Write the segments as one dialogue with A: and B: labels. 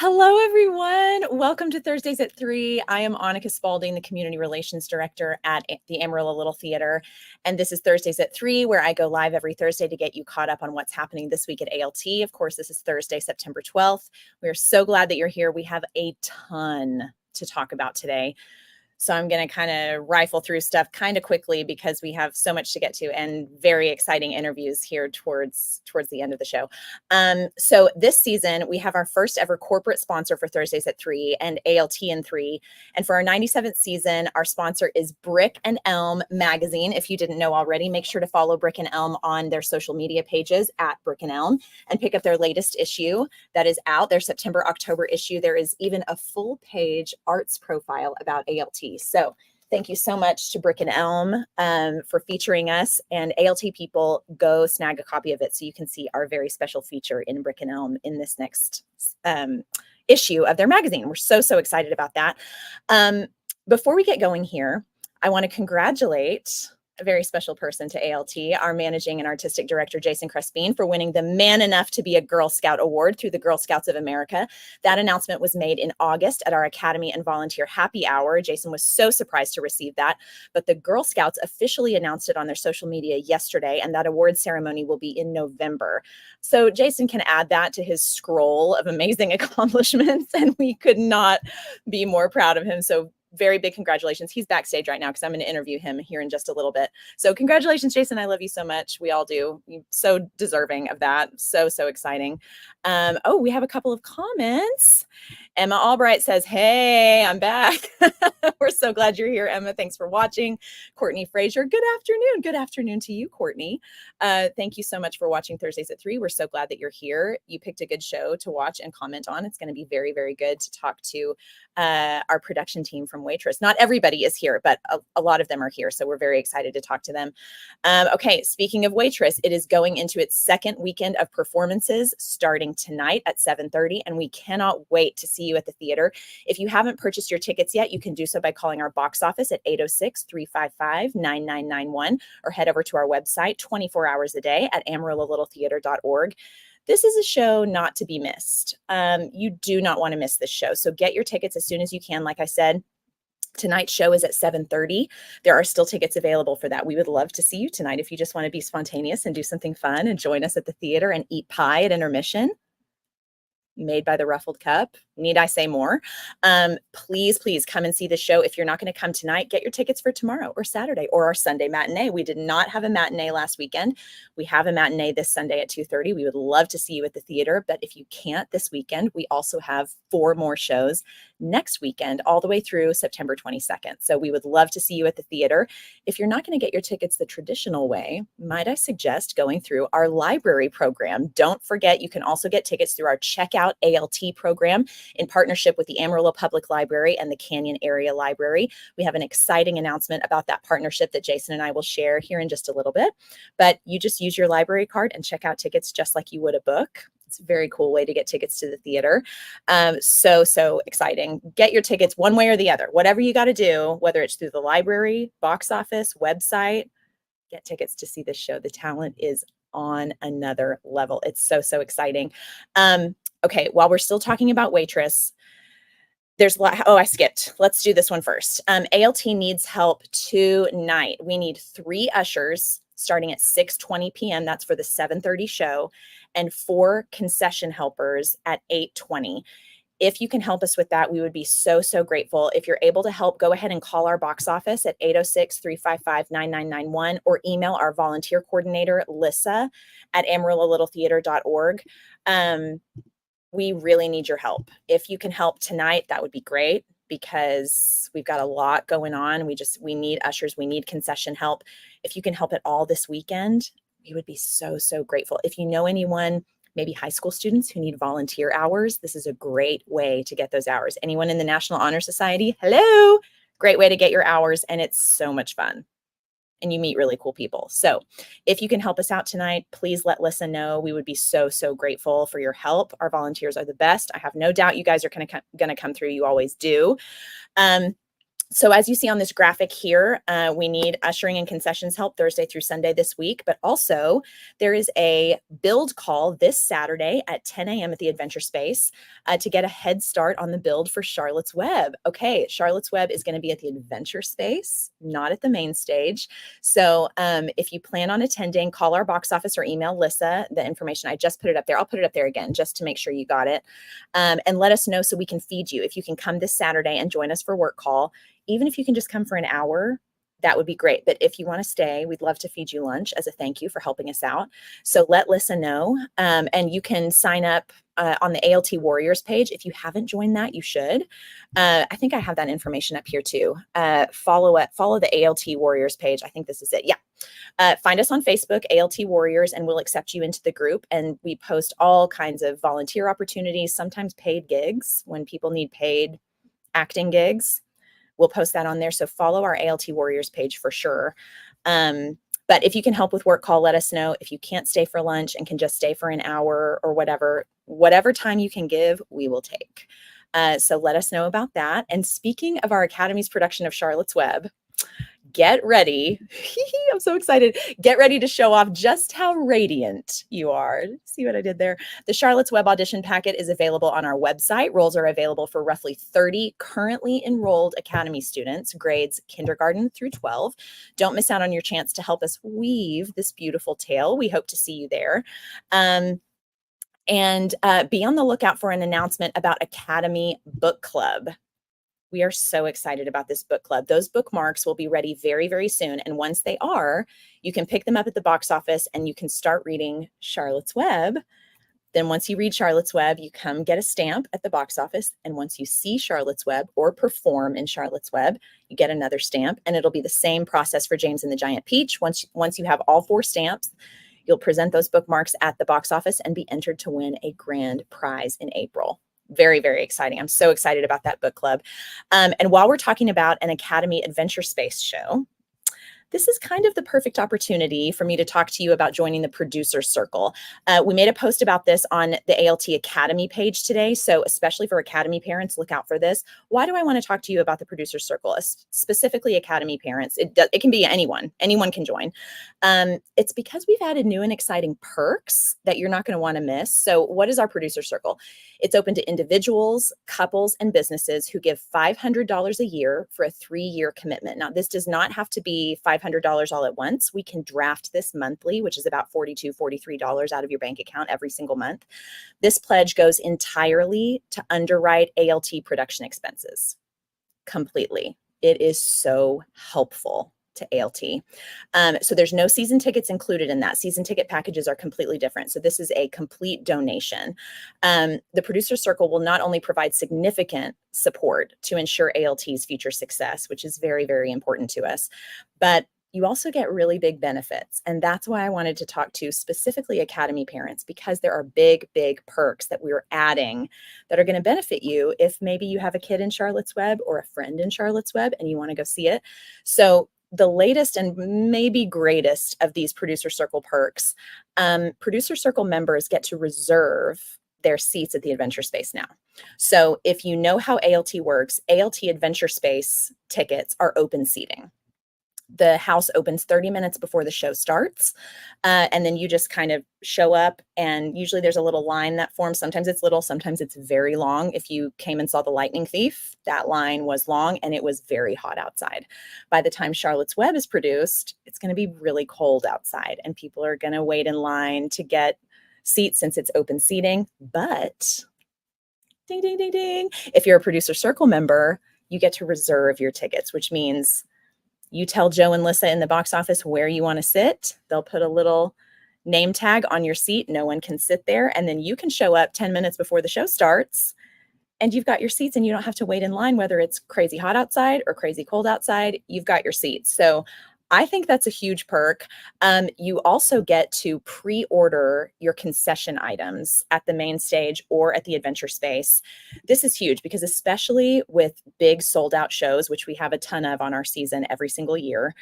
A: Hello, everyone. Welcome to Thursdays at 3. I am Annika Spalding, the Community Relations Director at the Amarillo Little Theater. And this is Thursdays at 3, where I go live every Thursday to get you caught up on what's happening this week at ALT. Of course, this is Thursday, September 12th. We are so glad that you're here. We have a ton to talk about today. So I'm going to kind of rifle through stuff kind of quickly because we have so much to get to and very exciting interviews here towards the end of the show. So this season, we have our first ever corporate sponsor for Thursdays at 3 and ALT in 3. And for our 97th season, our sponsor is Brick and Elm magazine. If you didn't know already, make sure to follow Brick and Elm on their social media pages at Brick and Elm and pick up their latest issue that is out, their September, October issue. There is even a full page arts profile about ALT. So thank you so much to Brick and Elm for featuring us, and ALT people, go snag a copy of it so you can see our very special feature in Brick and Elm in this next issue of their magazine. We're so excited about that. Before we get going here, I want to congratulate a very special person to ALT, our managing and artistic director, Jason Crespin, for winning the Man Enough to be a Girl Scout award through the Girl Scouts of America. That announcement was made in August at our Academy and Volunteer Happy Hour. Jason was so surprised to receive that, but the Girl Scouts officially announced it on their social media yesterday, and that award ceremony will be in November. So Jason can add that to his scroll of amazing accomplishments, and we could not be more proud of him. So very big congratulations. He's backstage right now because I'm going to interview him here in just a little bit. So congratulations, Jason. I love you so much. We all do. You're so deserving of that. So exciting. Oh, we have a couple of comments. Emma Albright says, hey, I'm back. We're so glad you're here, Emma. Thanks for watching. Courtney Frazier, good afternoon. Good afternoon to you, Courtney. Thank you so much for watching Thursdays at 3. We're so glad that you're here. You picked a good show to watch and comment on. It's going to be very, very good to talk to our production team from Waitress. Not everybody is here, but a lot of them are here. So we're very excited to talk to them. Okay, speaking of Waitress, it is going into its second weekend of performances starting tonight at 7:30, and we cannot wait to see you at the theater. If you haven't purchased your tickets yet, you can do so by calling our box office at 806-355-9991 or head over to our website 24 hours a day at amarillolittletheater.org. This is a show not to be missed. You do not want to miss this show. So get your tickets as soon as you can. Like I said, tonight's show is at 7:30. There are still tickets available for that. We would love to see you tonight if you just want to be spontaneous and do something fun and join us at the theater and eat pie at intermission made by the Ruffled Cup. Need I say more? Please come and see the show. If you're not going to come tonight, get your tickets for tomorrow or Saturday or our Sunday matinee. We did not have a matinee last weekend. We have a matinee this Sunday at 2:30. We would love to see you at the theater, but if you can't this weekend, we also have 4 more shows next weekend, all the way through September 22nd. So we would love to see you at the theater. If you're not going to get your tickets the traditional way, might I suggest going through our library program? Don't forget, you can also get tickets through our Checkout ALT program in partnership with the Amarillo Public Library and the Canyon Area Library. We have an exciting announcement about that partnership that Jason and I will share here in just a little bit. But you just use your library card and check out tickets just like you would a book. It's a very cool way to get tickets to the theater. So exciting. Get your tickets one way or the other. Whatever you got to do, whether it's through the library, box office, website, get tickets to see this show. The talent is on another level. It's so exciting. Okay, while we're still talking about Waitress, I skipped. Let's do this one first. ALT needs help tonight. We need 3 ushers starting at 6:20 p.m. That's for the 7:30 show, and 4 concession helpers at 8:20. If you can help us with that, we would be so grateful. If you're able to help, go ahead and call our box office at 806-355-9991 or email our volunteer coordinator, Lissa, at amarillolittletheater.org. We really need your help. If you can help tonight, that would be great because we've got a lot going on. We need ushers. We need concession help. If you can help at all this weekend, we would be so grateful. If you know anyone, maybe high school students who need volunteer hours, this is a great way to get those hours. Anyone in the National Honor Society? Hello. Great way to get your hours. And it's so much fun. And you meet really cool people. So if you can help us out tonight, please let Lissa know. We would be so grateful for your help. Our volunteers are the best. I have no doubt you guys are going to come through. You always do. So as you see on this graphic here, we need ushering and concessions help Thursday through Sunday this week, but also there is a build call this Saturday at 10 a.m. at the Adventure Space to get a head start on the build for Charlotte's Web. Okay, Charlotte's Web is going to be at the Adventure Space, not at the main stage. So if you plan on attending, call our box office or email Lissa. The information, I just put it up there. I'll put it up there again just to make sure you got it. And let us know so we can feed you. If you can come this Saturday and join us for work call, even if you can just come for an hour, that would be great. But if you want to stay, we'd love to feed you lunch as a thank you for helping us out. So let Lissa know. And you can sign up on the ALT Warriors page. If you haven't joined that, you should. I think I have that information up here too. Follow the ALT Warriors page. I think this is it. Yeah. Find us on Facebook, ALT Warriors, and we'll accept you into the group. And we post all kinds of volunteer opportunities, sometimes paid gigs when people need paid acting gigs. We'll post that on there. So follow our ALT Warriors page for sure. But if you can help with work call, let us know. If you can't stay for lunch and can just stay for an hour or whatever time you can give, we will take. So let us know about that. And speaking of our Academy's production of Charlotte's Web, get ready. I'm so excited. Get ready to show off just how radiant you are. See what I did there? The Charlotte's Web audition packet is available on our website. Roles are available for roughly 30 currently enrolled Academy students, grades kindergarten through 12. Don't miss out on your chance to help us weave this beautiful tale. We hope to see you there. And be on the lookout for an announcement about Academy Book Club. We are so excited about this book club. Those bookmarks will be ready very, very soon. And once they are, you can pick them up at the box office and you can start reading Charlotte's Web. Then once you read Charlotte's Web, you come get a stamp at the box office. And once you see Charlotte's Web or perform in Charlotte's Web, you get another stamp. And it'll be the same process for James and the Giant Peach. Once you have all 4 stamps, you'll present those bookmarks at the box office and be entered to win a grand prize in April. Very, very exciting. I'm so excited about that book club. And while we're talking about an Academy Adventure Space show, this is kind of the perfect opportunity for me to talk to you about joining the producer circle. We made a post about this on the ALT Academy page today. So especially for Academy parents, look out for this. Why do I want to talk to you about the producer circle? Specifically Academy parents. It can be anyone. Anyone can join. It's because we've added new and exciting perks that you're not going to want to miss. So what is our producer circle? It's open to individuals, couples, and businesses who give $500 a year for a 3-year commitment. Now, this does not have to be $500 all at once. We can draft this monthly, which is about $42, $43 out of your bank account every single month. This pledge goes entirely to underwrite ALT production expenses completely. It is so helpful to ALT. So there's no season tickets included in that. Season ticket packages are completely different. So this is a complete donation. The producer circle will not only provide significant support to ensure ALT's future success, which is very, very important to us, but you also get really big benefits. And that's why I wanted to talk to specifically Academy parents, because there are big, big perks that we're adding that are going to benefit you if maybe you have a kid in Charlotte's Web or a friend in Charlotte's Web and you want to go see it. So the latest and maybe greatest of these producer circle perks, producer circle members get to reserve their seats at the Adventure Space now. So if you know how ALT works, ALT Adventure Space tickets are open seating. The house opens 30 minutes before the show starts. And then you just kind of show up, and usually there's a little line that forms. Sometimes it's little, sometimes it's very long. If you came and saw The Lightning Thief, that line was long and it was very hot outside. By the time Charlotte's Web is produced, it's going to be really cold outside and people are going to wait in line to get seats since it's open seating. But ding, ding, ding, ding. If you're a producer circle member, you get to reserve your tickets, which means you tell Joe and Lissa in the box office where you want to sit. They'll put a little name tag on your seat. No one can sit there. And then you can show up 10 minutes before the show starts and you've got your seats and you don't have to wait in line, whether it's crazy hot outside or crazy cold outside, you've got your seats. So I think that's a huge perk. You also get to pre-order your concession items at the main stage or at the Adventure Space. This is huge because especially with big sold out shows, which we have a ton of on our season every single year,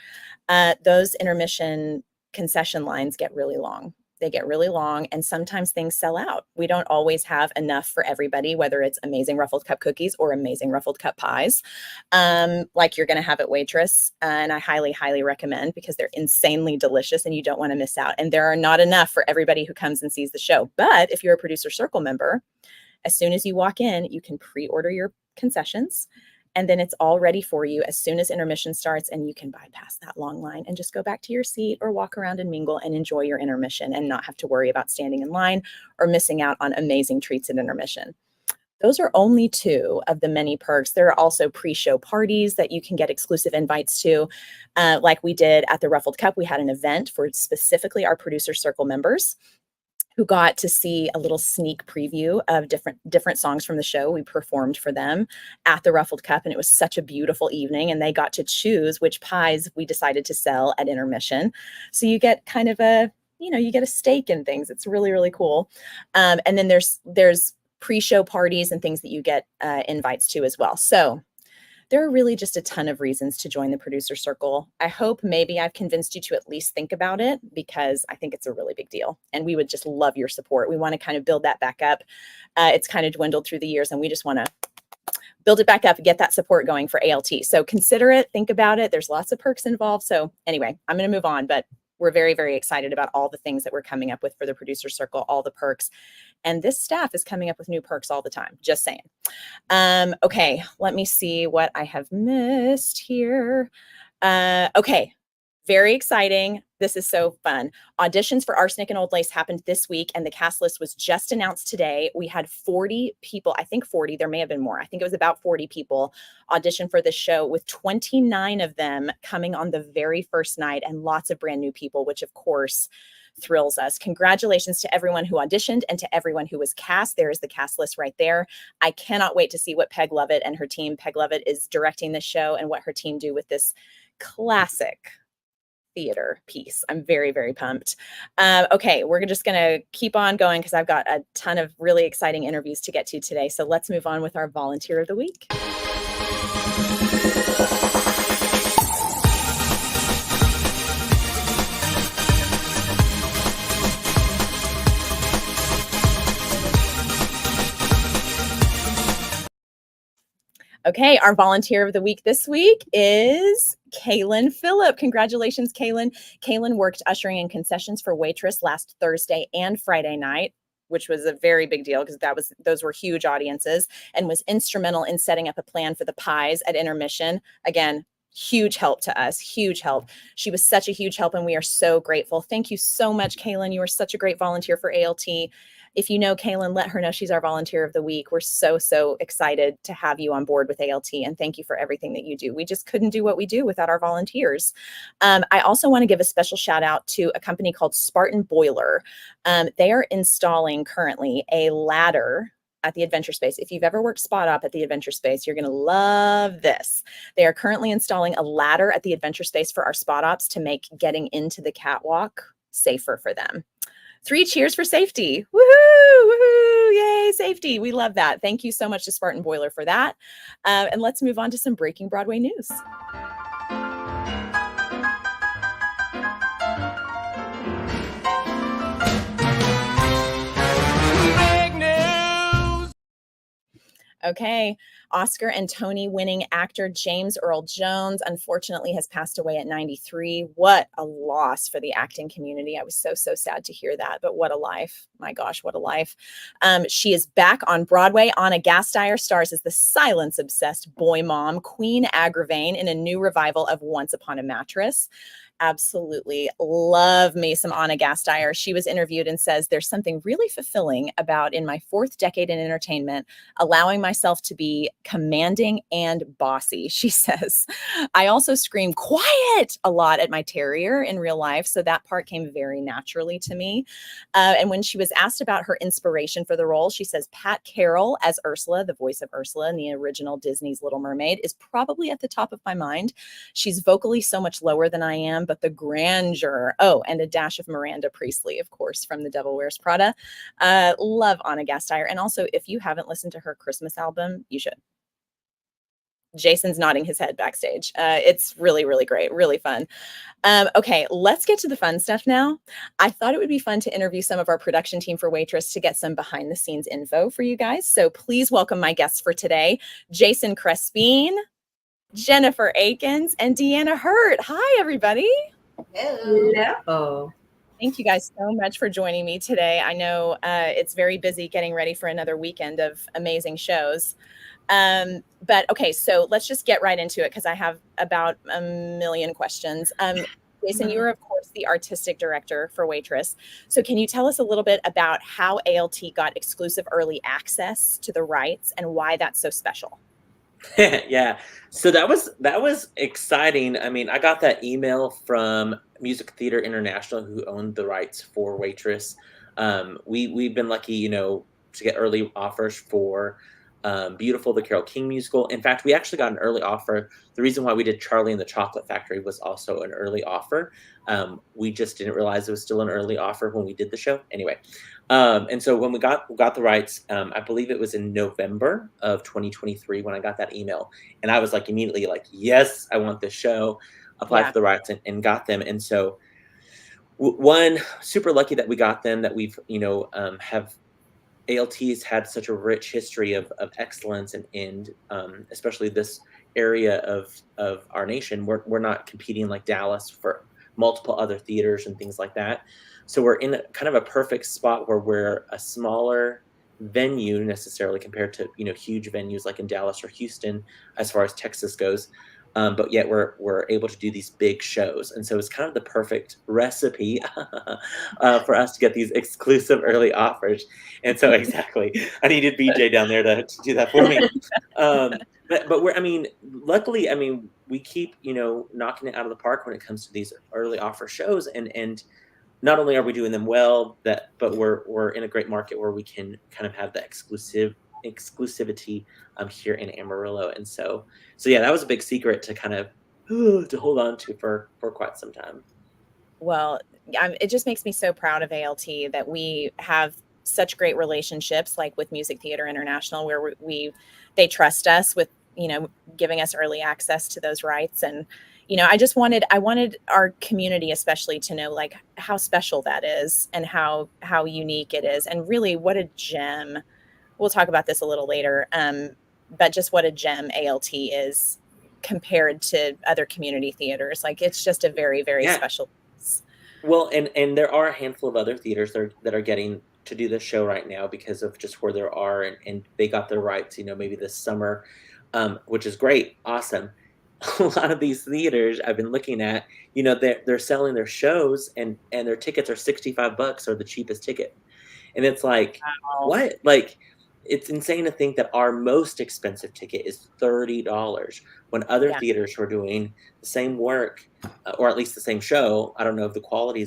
A: those intermission concession lines get really long. They get really long, and sometimes things sell out. We don't always have enough for everybody, whether it's amazing ruffled cup cookies or amazing ruffled cup pies, like you're going to have at Waitress. And I highly, highly recommend, because they're insanely delicious and you don't want to miss out. And there are not enough for everybody who comes and sees the show. But if you're a Producer Circle member, as soon as you walk in, you can pre-order your concessions, and then it's all ready for you as soon as intermission starts, and you can bypass that long line and just go back to your seat or walk around and mingle and enjoy your intermission and not have to worry about standing in line or missing out on amazing treats at intermission. Those are only two of the many perks. There are also pre-show parties that you can get exclusive invites to. Like we did at the Ruffled Cup, we had an event for specifically our Producer Circle members who got to see a little sneak preview of different songs from the show. We performed for them at the Ruffled Cup, and it was such a beautiful evening, and they got to choose which pies we decided to sell at intermission. So you get kind of you get a stake in things. It's really, really cool. And then there's pre-show parties and things that you get invites to as well. So there are really just a ton of reasons to join the Producer Circle. I hope maybe I've convinced you to at least think about it, because I think it's a really big deal and we would just love your support. We want to kind of build that back up. It's kind of dwindled through the years, and we just want to build it back up and get that support going for ALT. So consider it, think about it. There's lots of perks involved. So anyway, I'm going to move on, but we're very, very excited about all the things that we're coming up with for the Producer Circle, all the perks. And this staff is coming up with new perks all the time, just saying. Okay, let me see what I have missed here. Okay, very exciting. This is so fun. Auditions for Arsenic and Old Lace happened this week, and the cast list was just announced today. We had 40 people, I think 40, there may have been more. I think it was about 40 people audition for this show, with 29 of them coming on the very first night, and lots of brand new people, which of course thrills us. Congratulations to everyone who auditioned and to everyone who was cast. There is the cast list right there. I cannot wait to see what Peg Lovett and her team, Peg Lovett is directing this show, and what her team do with this classic theater piece. I'm very, very pumped. Okay, we're just going to keep on going because I've got a ton of really exciting interviews to get to today. So let's move on with our Volunteer of the Week. Okay, our Volunteer of the Week this week is Kaylin Phillip. Congratulations, Kaylin. Kaylin worked ushering in concessions for Waitress last Thursday and Friday night, which was a very big deal because those were huge audiences, and was instrumental in setting up a plan for the pies at intermission. Again, huge help to us, huge help. She was such a huge help, and we are so grateful. Thank you so much, Kaylin. You are such a great volunteer for ALT. If you know Kaylin, let her know she's our Volunteer of the Week. We're so, so excited to have you on board with ALT, and thank you for everything that you do. We just couldn't do what we do without our volunteers. I also want to give a special shout out to a company called Spartan Boiler. They are installing currently a ladder at the Adventure Space. If you've ever worked spot op at the Adventure Space, you're going to love this. They are currently installing a ladder at the Adventure Space for our spot ops to make getting into the catwalk safer for them. 3 cheers for safety. Woohoo! Woohoo! Yay, safety. We love that. Thank you so much to Spartan Boiler for that. And let's move on to some breaking Broadway news. Okay, Oscar and Tony winning actor James Earl Jones unfortunately has passed away at 93. What a loss for the acting community. I was so, so sad to hear that, but what a life. My gosh, what a life. She is back on Broadway. Anna Gasteyer stars as the silence-obsessed boy mom, Queen Agravain, in a new revival of Once Upon a Mattress. Absolutely love me some Anna Gasteyer. She was interviewed and says, there's something really fulfilling about, in my 4th decade in entertainment, allowing myself to be commanding and bossy. She says, I also scream quiet a lot at my terrier in real life, so that part came very naturally to me. And when she was asked about her inspiration for the role, she says, Pat Carroll as Ursula, the voice of Ursula in the original Disney's Little Mermaid, is probably at the top of my mind. She's vocally so much lower than I am, but the grandeur, and a dash of Miranda Priestley, of course, from The Devil Wears Prada. Love Anna Gasteyer. And also, if you haven't listened to her Christmas album, you should. Jason's nodding his head backstage. It's really, really great, really fun. Okay, let's get to the fun stuff now. I thought it would be fun to interview some of our production team for Waitress to get some behind the scenes info for you guys. So please welcome my guests for today, Jason Crespin, Jennifer Akins, and Deanna Hurt. Hi, everybody.
B: Hello.
A: Thank you guys so much for joining me today. I know it's very busy getting ready for another weekend of amazing shows. But okay, so let's just get right into it because I have about a million questions. Jason, you are, of course, the artistic director for Waitress. So can you tell us a little bit about how ALT got exclusive early access to the rights and why that's so special?
B: Yeah. So that was exciting. I mean, I got that email from Music Theater International, who owned the rights for Waitress. We've been lucky, to get early offers for Beautiful, the Carole King musical. In fact, we actually got an early offer. The reason why we did Charlie and the Chocolate Factory was also an early offer. We just didn't realize it was still an early offer when we did the show. Anyway, and so when we got the rights, I believe it was in November of 2023 when I got that email, and I was like immediately like, yes, I want this show. Applied for the rights and got them. And so one, super lucky that we got them. That we've have ALT's had such a rich history of excellence and especially this area of our nation. We're not competing like Dallas for multiple other theaters and things like that. So we're in kind of a perfect spot where we're a smaller venue necessarily compared to huge venues like in Dallas or Houston as far as Texas goes. But yet we're able to do these big shows, and so it's kind of the perfect recipe for us to get these exclusive early offers. And so exactly, I needed BJ down there to do that for me. But luckily, we keep knocking it out of the park when it comes to these early offer shows, and not only are we doing them well, but we're in a great market where we can kind of have the exclusivity here in Amarillo. And so yeah, that was a big secret to kind of to hold on to for quite some time.
A: Well, it just makes me so proud of ALT that we have such great relationships, like with Music Theater International, where they trust us with giving us early access to those rights. And I wanted our community especially to know like how special that is and how unique it is, and really what a gem. We'll talk about this a little later, but just what a gem ALT is compared to other community theaters. Like it's just a very, very special place.
B: Well, and there are a handful of other theaters that are getting to do this show right now because of just where they are, and they got their rights, maybe this summer, which is great, awesome. A lot of these theaters I've been looking at, they're selling their shows and their tickets are $65 or the cheapest ticket, and it's like,
A: wow.
B: What? Like, it's insane to think that our most expensive ticket is $30 when other theaters who are doing the same work, or at least the same show. I don't know if the quality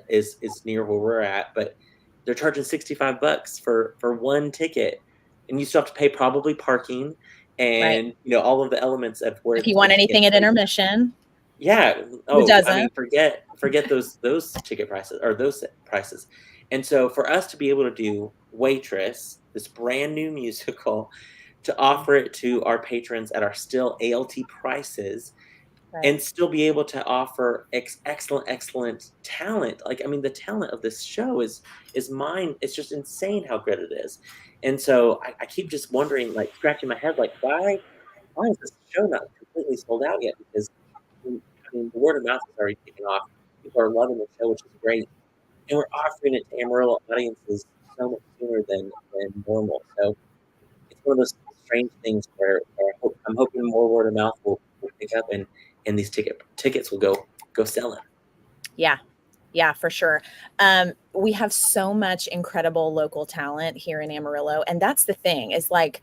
B: is near where we're at, but they're charging $65 for one ticket, and you still have to pay probably parking and all of the elements of where.
A: If you want anything at intermission.
B: Yeah.
A: Oh, I mean,
B: forget those ticket prices or those prices. And so for us to be able to do Waitress, this brand new musical, to offer it to our patrons at our still ALT prices, and still be able to offer excellent talent. Like, the talent of this show is mine. It's just insane how good it is. And so I keep just wondering, like scratching my head, like why is this show not completely sold out yet? Because the word of mouth is already taken off. People are loving the show, which is great. And we're offering it to Amarillo audiences so much sooner than normal. So it's one of those strange things where I'm hoping more word of mouth will pick up and these tickets will go selling.
A: Yeah, for sure. We have so much incredible local talent here in Amarillo, and that's the thing is like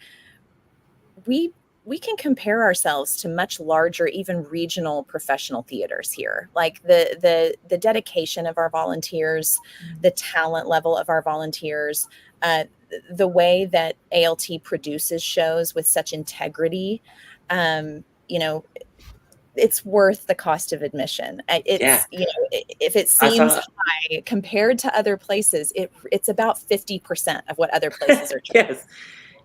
A: we can compare ourselves to much larger, even regional professional theaters here. Like the dedication of our volunteers, the talent level of our volunteers, the way that ALT produces shows with such integrity, it's worth the cost of admission. It's if it seems high compared to other places, it's about 50% of what other places are charging.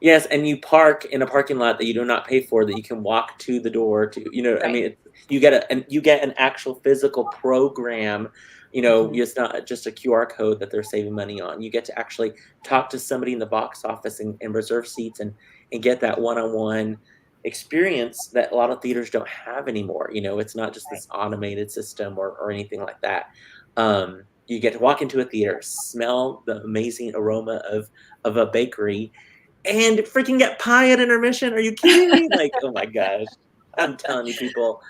B: Yes, and you park in a parking lot that you do not pay for, that you can walk to the door to, I
A: Right.
B: mean, you get an actual physical program,
A: Mhm.
B: it's not just a QR code that they're saving money on. You get to actually talk to somebody in the box office and reserve seats and get that one-on-one experience that a lot of theaters don't have anymore. It's not just
A: Right.
B: this automated system or anything like that. You get to walk into a theater, smell the amazing aroma of a bakery, and freaking get pie at intermission. Are you kidding me? Like, oh my gosh. I'm telling you, people.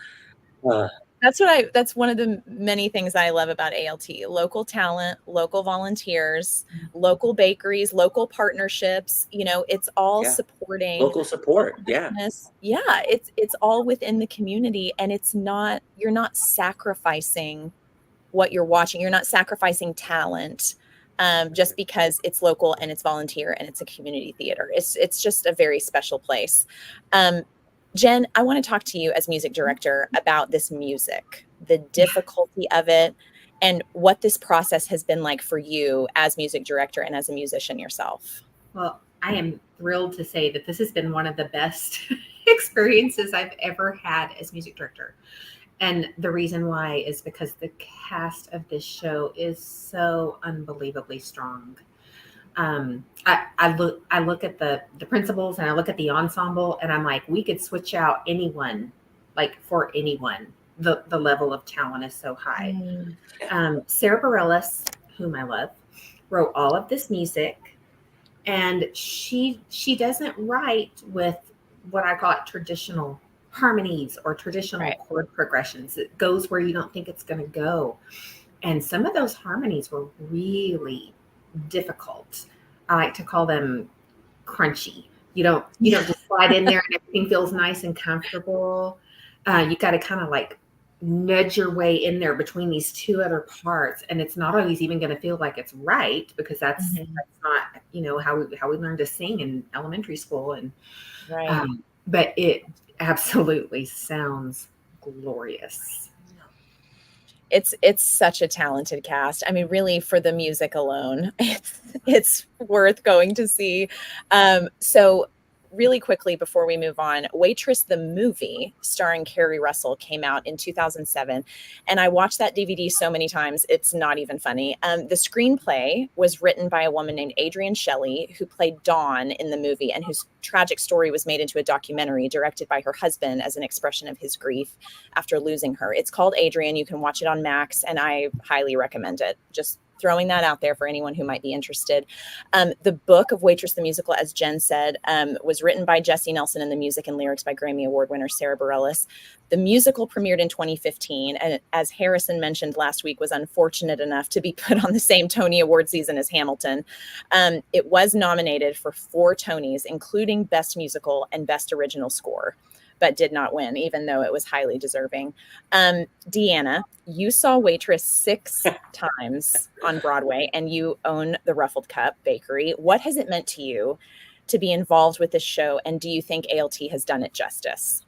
B: Uh,
A: That's one of the many things I love about ALT. Local talent, local volunteers, local bakeries, local partnerships, it's all
B: yeah,
A: supporting
B: local support.
A: local
B: Yeah,
A: business. Yeah, it's all within the community, and you're not sacrificing what you're watching. You're not sacrificing talent just because it's local and it's volunteer and it's a community theater. It's just a very special place. Um, Jen, I want to talk to you as music director about this music, the difficulty of it, and what this process has been like for you as music director and as a musician yourself.
C: Well, I am thrilled to say that this has been one of the best experiences I've ever had as music director. And the reason why is because the cast of this show is so unbelievably strong. I look at the principals and I look at the ensemble and I'm like, we could switch out anyone, like for anyone. The level of talent is so high.
A: Mm,
C: Sarah Bareilles, whom I love, wrote all of this music, and she doesn't write with what I call it traditional harmonies or traditional
A: right.
C: chord progressions. It goes where you don't think it's going to go, and some of those harmonies were really difficult. I like to call them crunchy. You don't just slide in there and everything feels nice and comfortable. You got to kind of like nudge your way in there between these two other parts, and it's not always even going to feel like it's right, because that's
A: Mhm.
C: not how we learn to sing in elementary school. And
A: Right.
C: but it absolutely sounds glorious.
A: It's such a talented cast. I mean, really, for the music alone, it's worth going to see. So really quickly before we move on, Waitress the movie starring Carrie Russell came out in 2007, and I watched that DVD so many times it's not even funny. The screenplay was written by a woman named Adrienne Shelley, who played Dawn in the movie and whose tragic story was made into a documentary directed by her husband as an expression of his grief after losing her. It's called Adrienne. You can watch it on Max, and I highly recommend it. Just throwing that out there for anyone who might be interested. The book of Waitress the Musical, as Jen said, was written by Jesse Nelson and the music and lyrics by Grammy Award winner Sarah Bareilles. The musical premiered in 2015, and as Harrison mentioned last week, was unfortunate enough to be put on the same Tony Award season as Hamilton. It was nominated for 4 Tonys, including Best Musical and Best Original Score, but did not win, even though it was highly deserving. Deanna, you saw Waitress 6 times on Broadway, and you own the Ruffled Cup Bakery. What has it meant to you to be involved with this show, and do you think ALT has done it justice?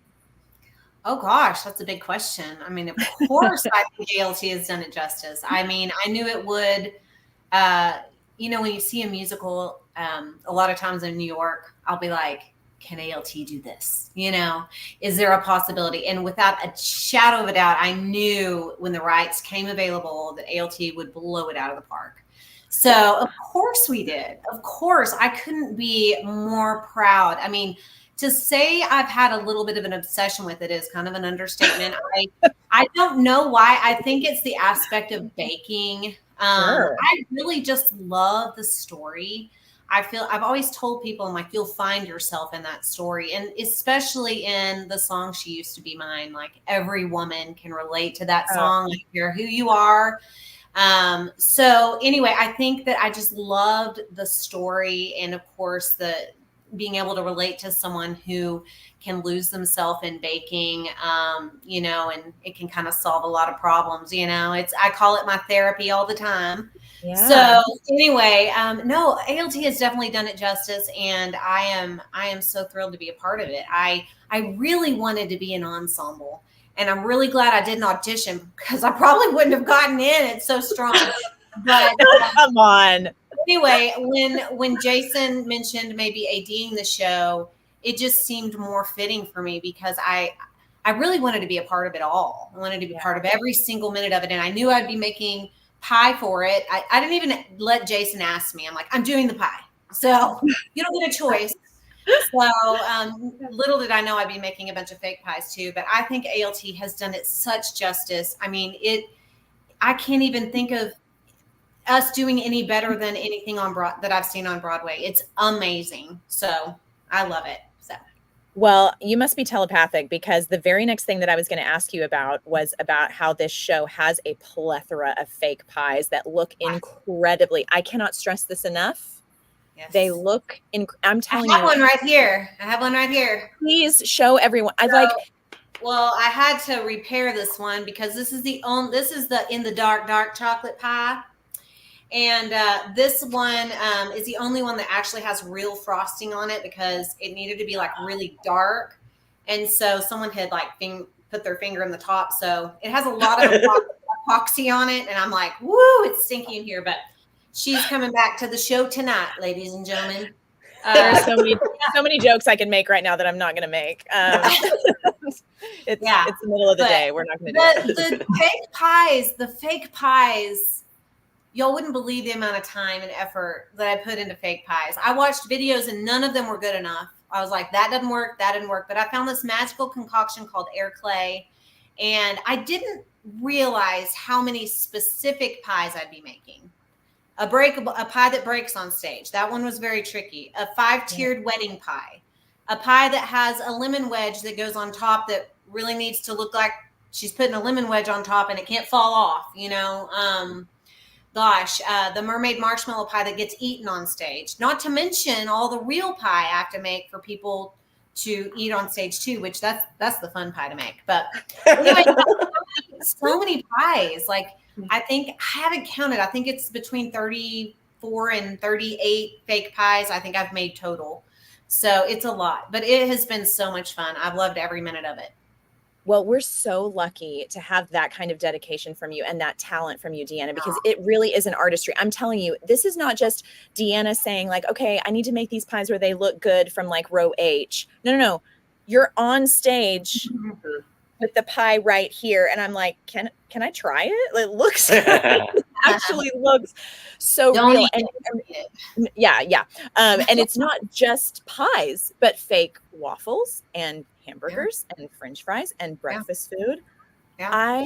D: Oh gosh, that's a big question. I mean, of course, I think ALT has done it justice. I mean, I knew it would. Uh, when you see a musical, a lot of times in New York, I'll be like, can ALT do this? Is there a possibility? And without a shadow of a doubt, I knew when the rights came available that ALT would blow it out of the park. So of course we did. Of course, I couldn't be more proud. I mean, to say I've had a little bit of an obsession with it is kind of an understatement. I don't know why. I think it's the aspect of baking.
A: Sure.
D: I really just love the story. I've always told people, I'm like, you'll find yourself in that story. And especially in the song She Used to Be Mine, like every woman can relate to that song. I don't care who you are. So anyway, I think that I just loved the story. And of course, the being able to relate to someone who can lose themselves in baking, and it can kind of solve a lot of problems. I call it my therapy all the time.
A: Yeah.
D: So anyway, no, ALT has definitely done it justice, and I am so thrilled to be a part of it. I really wanted to be an ensemble, and I'm really glad I didn't audition because I probably wouldn't have gotten in. It's so strong. But
A: Come on.
D: anyway, when Jason mentioned maybe ADing the show, it just seemed more fitting for me because I really wanted to be a part of it all. I wanted to be part of every single minute of it. And I knew I'd be making pie for it. I didn't even let Jason ask me. I'm like, I'm doing the pie. So you don't get a choice. So little did I know I'd be making a bunch of fake pies too. But I think ALT has done it such justice. I mean, I can't even think of us doing any better than anything that I've seen on Broadway. It's amazing. So I love it. So.
A: Well, you must be telepathic because the very next thing that I was going to ask you about was about how this show has a plethora of fake pies that look incredibly. I cannot stress this enough. Yes. They look I'm telling you.
D: I have one right here. I have one right here.
A: Please show everyone.
D: Well, I had to repair this one because this is the in the dark chocolate pie. And this one is the only one that actually has real frosting on it because it needed to be like really dark. And so someone had like put their finger in the top. So it has a lot of epoxy on it. And I'm like, woo, it's stinky in here. But she's coming back to the show tonight, ladies and gentlemen.
A: There are so many jokes I can make right now that I'm not going to make. It's the middle of the day. We're not going to do it.
D: The fake pies, y'all wouldn't believe the amount of time and effort that I put into fake pies. I watched videos and none of them were good enough. I was like, that didn't work. But I found this magical concoction called air clay. And I didn't realize how many specific pies I'd be making. A pie that breaks on stage. That one was very tricky. A 5-tiered wedding pie. A pie that has a lemon wedge that goes on top that really needs to look like she's putting a lemon wedge on top and it can't fall off, you know. The mermaid marshmallow pie that gets eaten on stage. Not to mention all the real pie I have to make for people to eat on stage too, which that's the fun pie to make. But anyway, so many pies. Like I haven't counted. I think it's between 34 and 38 fake pies I think I've made total. So it's a lot, but it has been so much fun. I've loved every minute of it.
A: Well, we're so lucky to have that kind of dedication from you and that talent from you, Deanna, because it really is an artistry. I'm telling you, this is not just Deanna saying like, okay, I need to make these pies where they look good from like row H. No. You're on stage with the pie right here. And I'm like, can I try it? It looks, it actually looks so real. And yeah. And it's not just pies, but fake waffles and hamburgers and French fries and breakfast food. Yeah.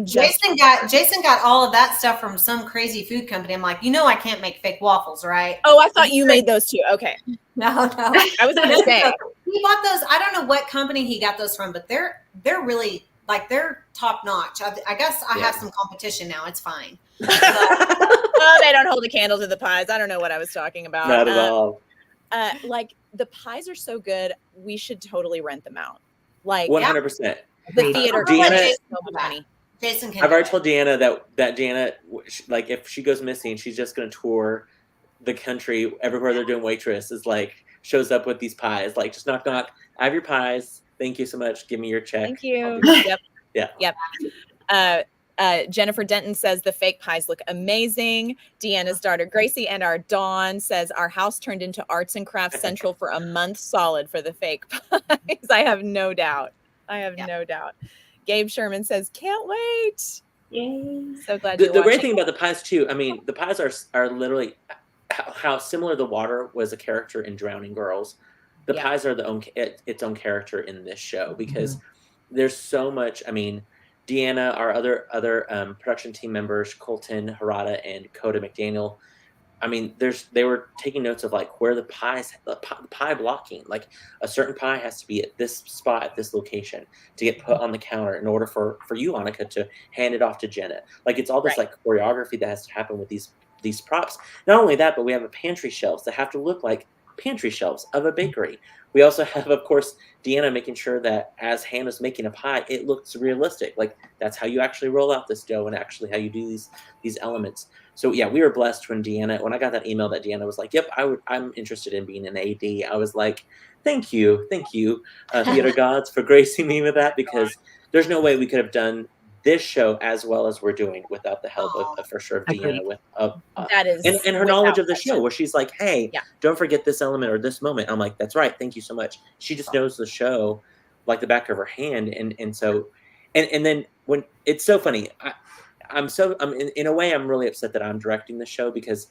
D: Jason got all of that stuff from some crazy food company. I'm like, I can't make fake waffles, right?
A: Oh, I thought you made those too. Okay.
D: No.
A: I was gonna say
D: he bought those. I don't know what company he got those from, but they're really like they're top notch. I guess I have some competition now. It's fine.
A: They don't hold a candle to the pies. I don't know what I was talking about.
B: Not at all.
A: Like the pies are so good, we should totally rent them out. Like
B: 100%.
A: The theater.
B: Deanna,
D: Jason
B: I've already told Deanna that Deanna, like, if she goes missing, she's just going to tour the country everywhere they're doing Waitress. Is like shows up with these pies, like just knock. I have your pies. Thank you so much. Give me your check.
A: Thank you.
B: Yep.
A: Jennifer Denton says the fake pies look amazing. Deanna's daughter Gracie and our Dawn says our house turned into arts and crafts central for a month solid for the fake pies. I have no doubt. No doubt. Gabe Sherman says, can't wait. Yay. So glad
B: the great thing about the pies too, I mean, the pies are literally how similar the water was a character in Drowning Girls. The pies are its own character in this show because there's so much. I mean, Deanna, our other production team members, Colton, Harada, and Coda McDaniel. I mean, they were taking notes of like where the pie blocking, like a certain pie has to be at this spot at this location to get put on the counter in order for you, Annika, to hand it off to Jenna. Like it's all this like choreography that has to happen with these props. Not only that, but we have a pantry shelves that have to look like pantry shelves of a bakery. We also have, of course, Deanna making sure that as Hannah's making a pie, it looks realistic. Like that's how you actually roll out this dough and actually how you do these elements. So yeah, we were blessed when I got that email that Deanna was like, "Yep, I'm interested in being an AD." I was like, "Thank you, theater gods, for gracing me with that," because there's no way we could have done this show as well as we're doing without the help of for sure of
C: Agreed.
B: Deanna with
A: That is
B: and her
A: without
B: knowledge of the
A: question.
B: show, where she's like, hey,
A: Yeah.
B: don't forget this element or this moment. I'm like, that's right, thank you so much. She just knows the show like the back of her hand. And so and then when it's so funny, I'm in a way I'm really upset that I'm directing the show because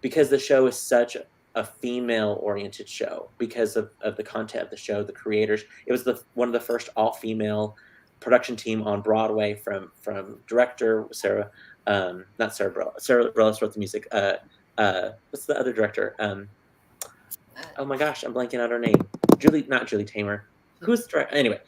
B: the show is such a female oriented show because of the content of the show, the creators. It was one of the first all female production team on Broadway from director Sarah, not Sarah Bareilles. Sarah Bareilles wrote the music. What's the other director? Oh my gosh, I'm blanking out her name. Not Julie Taymor. Who's the director? Anyway,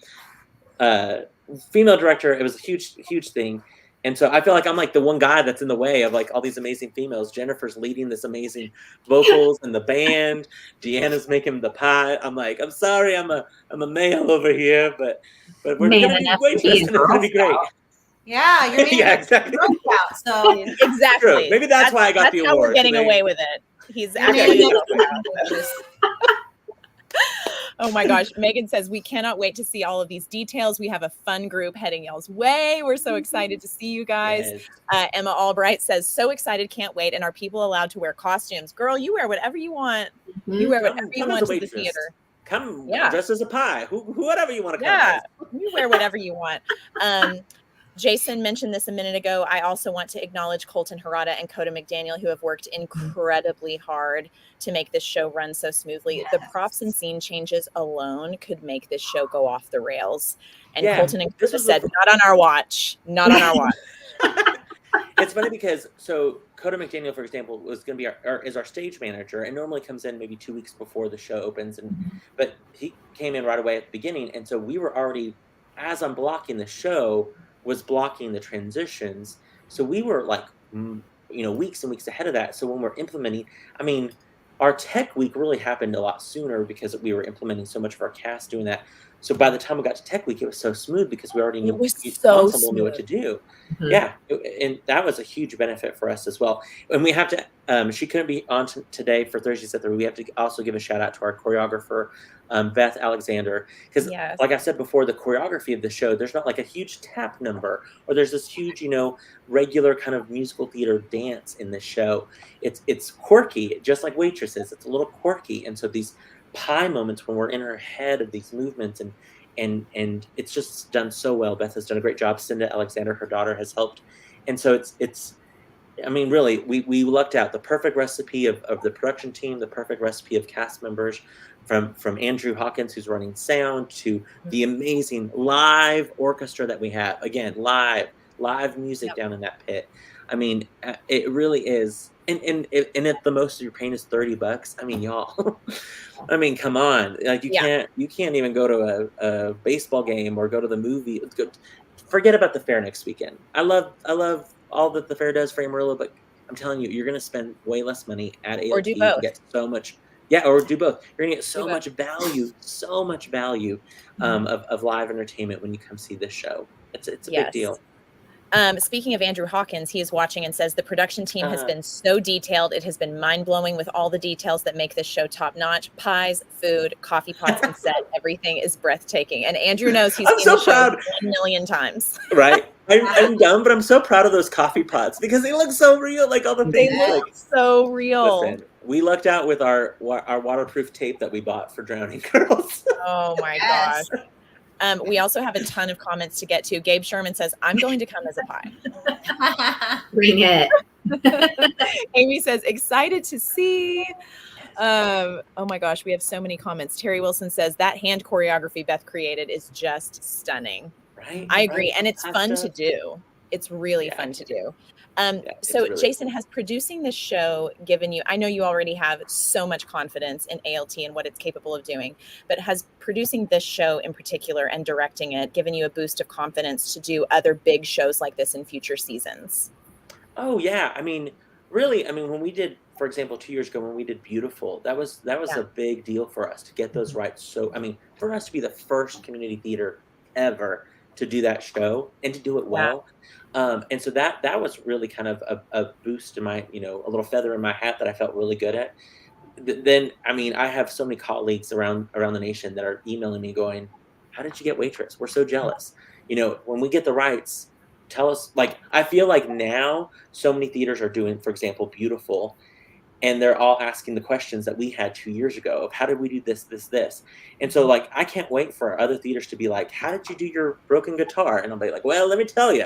B: female director. It was a huge thing. And so I feel like I'm like the one guy that's in the way of like all these amazing females. Jennifer's leading this amazing vocals and the band. Deanna's making the pie. I'm like, I'm sorry, I'm a male over here, but we're
C: Man
B: gonna do
C: enough to
B: Waitress
C: be a
B: and it's gonna be
C: Girl
B: great.
C: Scout.
D: Yeah, you're being
B: Yeah, exactly.
D: out. So
A: Exactly.
B: True. Maybe that's why I got the
A: how we're
B: award.
A: getting
B: Maybe-
A: away with it. He's
D: you're
A: actually
D: being
A: a
D: just
A: Oh my gosh. Megan says, we cannot wait to see all of these details. We have a fun group heading y'all's way. We're so excited to see you guys.
B: Yes.
A: Emma Albright says, so excited, can't wait. And are people allowed to wear costumes? Girl, you wear whatever you want. You wear whatever you
B: Come as
A: want
B: a
A: to the
B: waitress.
A: theater.
B: Come
A: Yeah.
B: dressed as a pie. Whatever you want to come
A: Yeah,
B: as.
A: you wear whatever you want. Jason mentioned this a minute ago. I also want to acknowledge Colton Harada and Coda McDaniel, who have worked incredibly hard to make this show run so smoothly. The props and scene changes alone could make this show go off the rails. And
B: Yeah,
A: Colton and
B: this
A: Coda
B: was
A: said, not on our watch. Not on our watch.
B: It's funny because Coda McDaniel, for example, was going to be is our stage manager, and normally comes in maybe 2 weeks before the show opens, but he came in right away at the beginning, and so we were already, as I'm blocking the show, was blocking the transitions, so we were like, weeks and weeks ahead of that. So when we're implementing, I mean, our tech week really happened a lot sooner because we were implementing so much of our cast doing that. So by the time we got to tech week, it was so smooth because we already knew ensemble knew what to do. Yeah, and that was a huge benefit for us as well. And we have to, she couldn't be on today for Thursdays at 3. We have to also give a shout out to our choreographer, Beth Alexander, because like I said before, the choreography of the show, there's not like a huge tap number or there's this huge, regular kind of musical theater dance in the show. It's quirky, just like Waitresses. It's a little quirky, and so these pie moments when we're in her head of these movements and it's just done so well. Beth has done a great job. Cinda Alexander, her daughter, has helped, and so it's. I mean, really, we lucked out. The perfect recipe of the production team, the perfect recipe of cast members, from Andrew Hawkins, who's running sound, to the amazing live orchestra that we have. Again, live music down in that pit. I mean, it really is. And if the most you're paying is $30, I mean, y'all. I mean, come on. Like you can't even go to a baseball game or go to the movie. Forget about the fair next weekend. I love all that the fair does for Amarillo, but I'm telling you, you're going to spend way less money at ALT.
A: Or do both.
B: And get so much. Yeah, or do both. You're going to get so much value of live entertainment when you come see this show. It's a big deal.
A: Speaking of Andrew Hawkins, he is watching and says the production team has been so detailed. It has been mind-blowing with all the details that make this show top-notch. Pies, food, coffee pots, and set. Everything is breathtaking. And Andrew knows he's seen the show 1 million times.
B: Right? I'm dumb, but I'm so proud of those coffee pots because they look so real. Like all the things.
A: They look so real.
B: Listen, we lucked out with our waterproof tape that we bought for Drowning Girls.
A: Oh my gosh. We also have a ton of comments to get to. Gabe Sherman says, I'm going to come as a pie.
C: Bring it.
A: Amy says, excited to see. Oh my gosh, we have so many comments. Terry Wilson says, that hand choreography Beth created is just stunning.
B: Right.
A: I agree. And it's fun to do. It's really fun to do. So really Jason, has producing this show given you, I know you already have so much confidence in ALT and what it's capable of doing, but has producing this show in particular and directing it given you a boost of confidence to do other big shows like this in future seasons?
B: Oh yeah. I mean, really, when we did, for example, 2 years ago when we did Beautiful, that was a big deal for us to get those rights. So, for us to be the first community theater ever to do that show and to do it well. And so that was really kind of a boost to my, a little feather in my hat that I felt really good at. Then, I have so many colleagues around the nation that are emailing me going, how did you get Waitress? We're so jealous. When we get the rights, tell us, like, I feel like now so many theaters are doing, for example, Beautiful, and they're all asking the questions that we had 2 years ago of how did we do this. And so, like, I can't wait for other theaters to be like, how did you do your broken guitar? And I'll be like, well, let me tell you,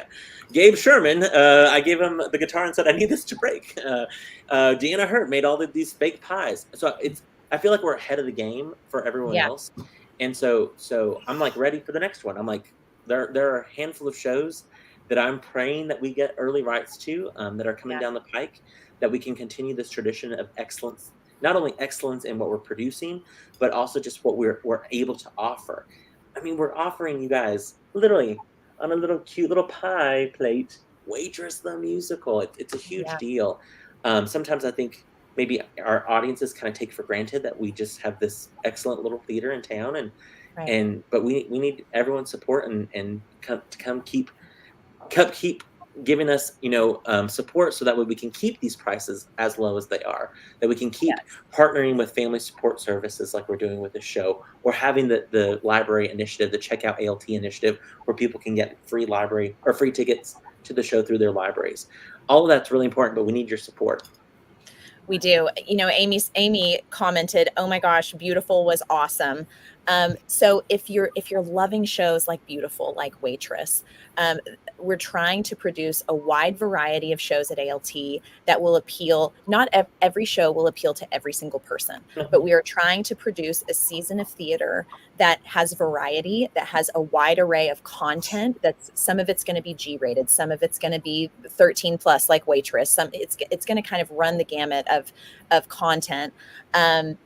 B: Gabe Sherman, I gave him the guitar and said, I need this to break. Deanna Hurt made all these fake pies. So I feel like we're ahead of the game for everyone
A: Yeah.
B: else. And so I'm like ready for the next one. I'm like, there are a handful of shows that I'm praying that we get early rights to, that are coming down the pike, that we can continue this tradition of excellence, not only excellence in what we're producing, but also just what we're able to offer. I mean, we're offering you guys literally on a little cute little pie plate, Waitress the musical. It's a huge deal. Sometimes I think maybe our audiences kind of take for granted that we just have this excellent little theater in town, but we need everyone's support and come keep giving us, support, so that way we can keep these prices as low as they are, that we can keep partnering with family support services like we're doing with this show, or having the library initiative, the Checkout ALT initiative, where people can get free library or free tickets to the show through their libraries. All of that's really important, but we need your support.
A: We do. Amy commented, "Oh my gosh, Beautiful was awesome." So if you're loving shows like Beautiful, like Waitress, we're trying to produce a wide variety of shows at ALT that will appeal. Not every show will appeal to every single person, but we are trying to produce a season of theater that has variety, that has a wide array of content. That's some of it's going to be G-rated, some of it's going to be 13 plus, like Waitress. It's going to kind of run the gamut of content.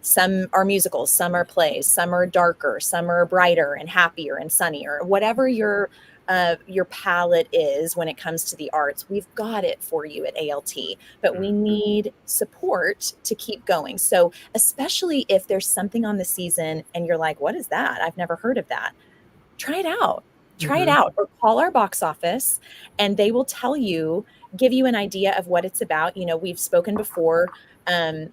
A: Some are musicals, some are plays, some are darker, some are brighter and happier and sunnier. Whatever your palette is when it comes to the arts, we've got it for you at ALT, but we need support to keep going. So especially if there's something on the season and you're like, what is that? I've never heard of that. Try it out. Try it out, or call our box office and they will give you an idea of what it's about. We've spoken before.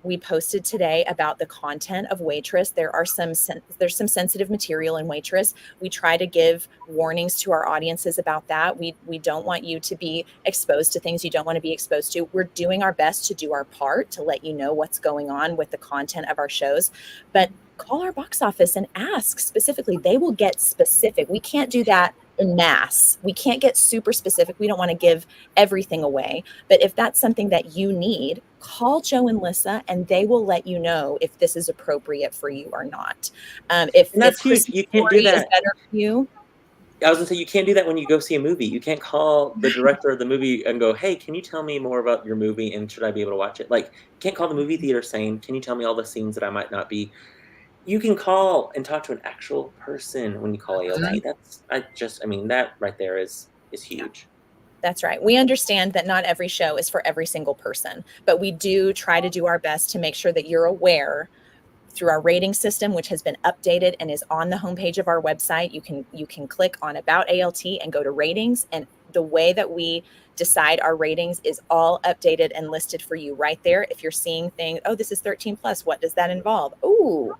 A: We posted today about the content of Waitress. There's some sensitive material in Waitress. We try to give warnings to our audiences about that. We don't want you to be exposed to things you don't want to be exposed to. We're doing our best to do our part to let you know what's going on with the content of our shows, but call our box office and ask specifically. They will get specific. We can't do that in mass. We can't get super specific. We don't want to give everything away. But if that's something that you need, call Joe and Lissa and they will let you know if this is appropriate for you or not. If
B: that's huge. You can't do that.
A: Is better for you.
B: I was gonna say, you can't do that when you go see a movie. You can't call the director of the movie and go, hey, can you tell me more about your movie and should I be able to watch it? Like, you can't call the movie theater saying, can you tell me all the scenes that I might not be? You can call and talk to an actual person when you call ALT. That right there is huge.
A: That's right. We understand that not every show is for every single person, but we do try to do our best to make sure that you're aware through our rating system, which has been updated and is on the homepage of our website. You can click on About ALT and go to ratings, and the way that we decide our ratings is all updated and listed for you right there. If you're seeing things, oh, this is 13 plus, what does that involve? Oh,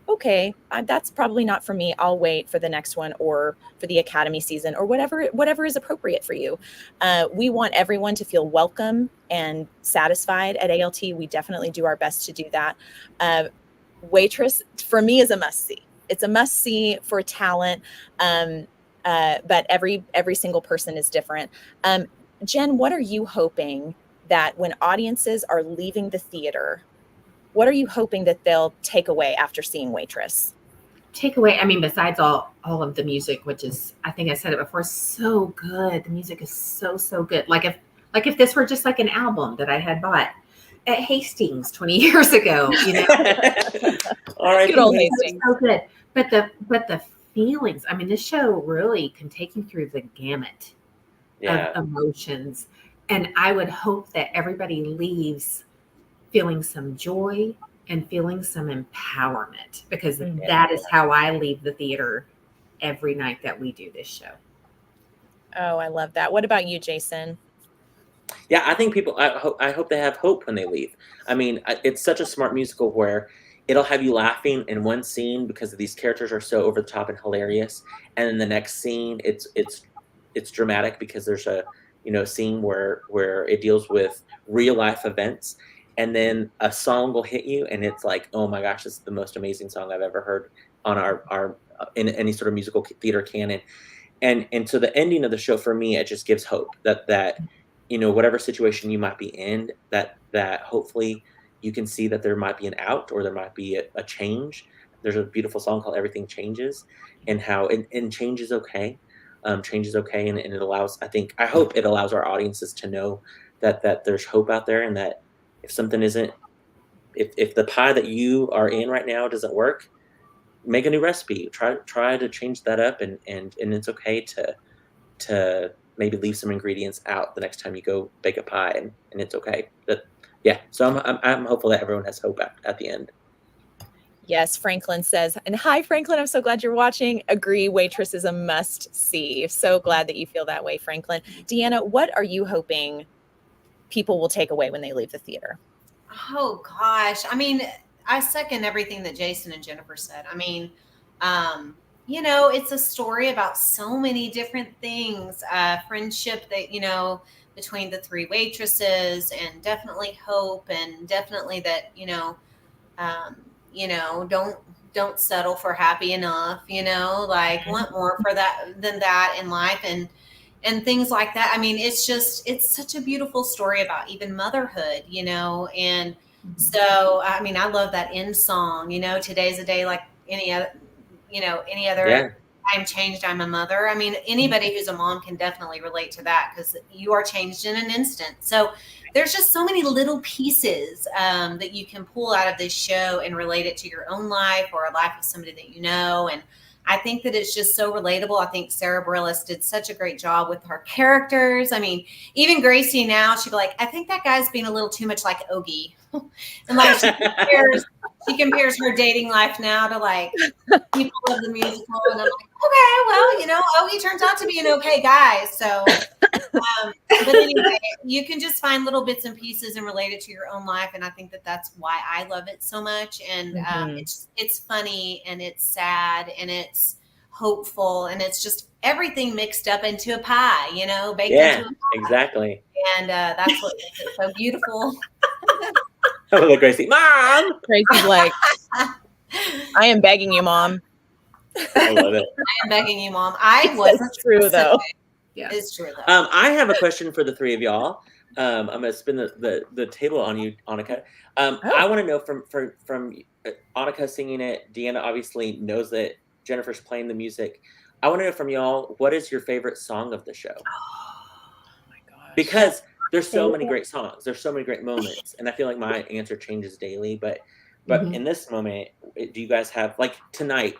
A: okay, that's probably not for me. I'll wait for the next one or for the Academy season or whatever is appropriate for you. We want everyone to feel welcome and satisfied at ALT. We definitely do our best to do that. Waitress, for me, is a must-see. It's a must-see for talent, but every single person is different. Jen, what are you hoping that when audiences are leaving the theater, what are you hoping that they'll take away after seeing Waitress?
C: Take away, besides all of the music, which is, I think I said it before, so good. The music is so good. Like if this were just like an album that I had bought at Hastings 20 years ago,
B: All right,
A: good old Hastings.
C: So good. But the feelings, this show really can take you through the gamut of emotions. And I would hope that everybody leaves feeling some joy and feeling some empowerment, because that is how I leave the theater every night that we do this show.
A: Oh, I love that. What about you, Jason?
B: Yeah, I think people, I hope they have hope when they leave. It's such a smart musical where it'll have you laughing in one scene because these characters are so over the top and hilarious. And in the next scene, it's it's dramatic because there's a scene where it deals with real life events, and then a song will hit you and it's like, oh my gosh, this is the most amazing song I've ever heard on our in any sort of musical theater canon. And so the ending of the show for me, it just gives hope that whatever situation you might be in, that hopefully you can see that there might be an out, or there might be a change. There's a beautiful song called Everything Changes, and how and change is okay. Change is okay, and it allows, I hope it allows our audiences to know that there's hope out there, and that if something isn't, if the pie that you are in right now doesn't work, make a new recipe. Try to change that up, and it's okay to maybe leave some ingredients out the next time you go bake a pie, and it's okay. So I'm hopeful that everyone has hope at the end.
A: Yes, Franklin says, and hi, Franklin, I'm so glad you're watching. Agree, Waitress is a must-see. So glad that you feel that way, Franklin. Deanna, what are you hoping people will take away when they leave the theater?
D: Oh, gosh. I mean, I second everything that Jason and Jennifer said. I mean, it's a story about so many different things, friendship that, between the three waitresses, and definitely hope, and definitely that, don't settle for happy enough, want more for that than that in life, and things like that. I mean, it's such a beautiful story about even motherhood, and so, I mean, I love that end song, today's a day like any other,
B: Yeah.
D: I'm changed, I'm a mother. I mean, anybody who's a mom can definitely relate to that, because you are changed in an instant. So there's just so many little pieces that you can pull out of this show and relate it to your own life, or a life of somebody that you know. And I think that it's just so relatable. I think Sarah Bareilles did such a great job with her characters. I mean, even Gracie now, she'd be like, I think that guy's being a little too much like Ogie. And like she compares her dating life now to like people of the musical. And I'm like, okay, well, Ogie turns out to be an okay guy. So, but anyway, you can just find little bits and pieces and relate it to your own life. And I think that that's why I love it so much. And it's funny, and it's sad, and it's hopeful, and it's just everything mixed up into a pie, baked into a pie.
B: Exactly.
D: And that's what makes it so beautiful.
B: Hello, Gracie. Mom!
A: Gracie's like, I am begging you, Mom.
B: I love it.
D: I am begging you, Mom. I wasn't.
A: It's true, though.
C: Yeah.
D: It's true, though.
B: I have a question for the three of y'all. I'm going to spin the table on you, Annika. I want to know from Annika singing it. Deanna obviously knows that Jennifer's playing the music. I want to know from y'all, what is your favorite song of the show?
A: Oh my gosh.
B: Because there's so many great songs. There's so many great moments. And I feel like my answer changes daily. But in this moment, do you guys have, like tonight,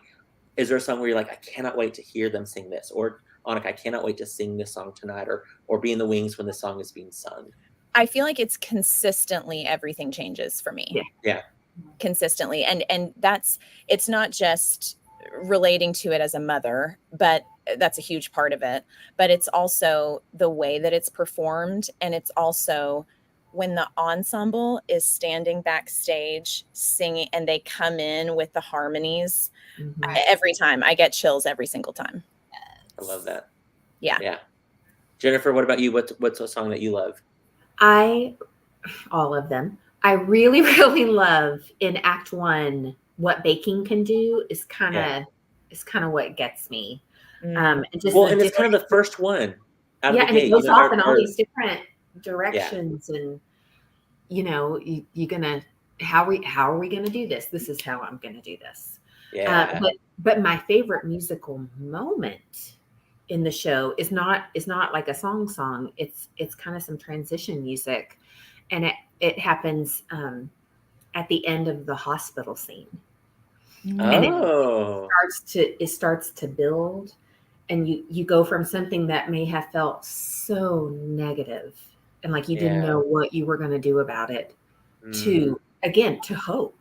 B: is there a song where you're like, I cannot wait to hear them sing this? Or Annika, I cannot wait to sing this song tonight, or be in the wings when the song is being sung?
A: I feel like it's consistently Everything Changes for me.
B: Yeah.
A: Consistently. And it's not just relating to it as a mother, but that's a huge part of it. But it's also the way that it's performed. And it's also when the ensemble is standing backstage singing, and they come in with the harmonies. Every time I get chills every single time.
B: I love that.
A: Yeah.
B: Jennifer, what about you? What's a song that you love?
C: All of them. I really, really love in Act 1, What Baking Can Do is kind of what gets me. And
B: it's kind of the first one.
C: And it goes off in all these different directions, and you're gonna how are we gonna do this? This is how I'm gonna do this.
B: Yeah.
C: But my favorite musical moment in the show is not like a song. It's kind of some transition music, and it happens at the end of the hospital scene. And it starts to build, and you go from something that may have felt so negative and like you didn't know what you were going to do about it to hope.